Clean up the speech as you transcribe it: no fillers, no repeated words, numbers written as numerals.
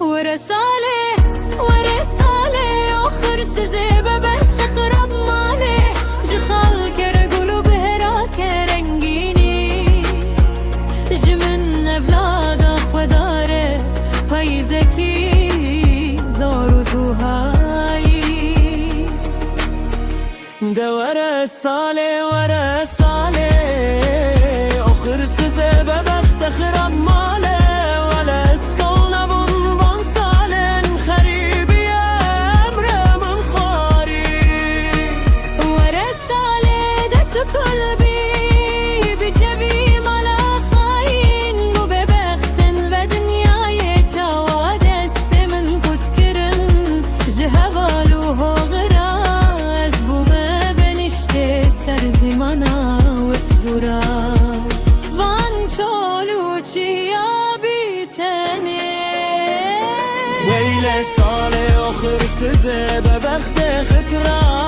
ورسالة آخر سزي ببث خرب مالي جخال كرقلو بهرا كرنجيني جمن أفلاد أخوة داره هاي زكي زارو زوهاي ده ورا سالي آخر سزي ببث خرب مالي ولا اسكالنا بون سالن خريبي امر من خاري ورسالة ده قلبي بجبي ملا خاين وببختن بدنياي جواد است من كتكرن جهوالو هو غراز بو ما بنشته سر زمانا وقبورا وان چالو چیا بیتنه ويلي سالي آخر سزي ببخت خطرة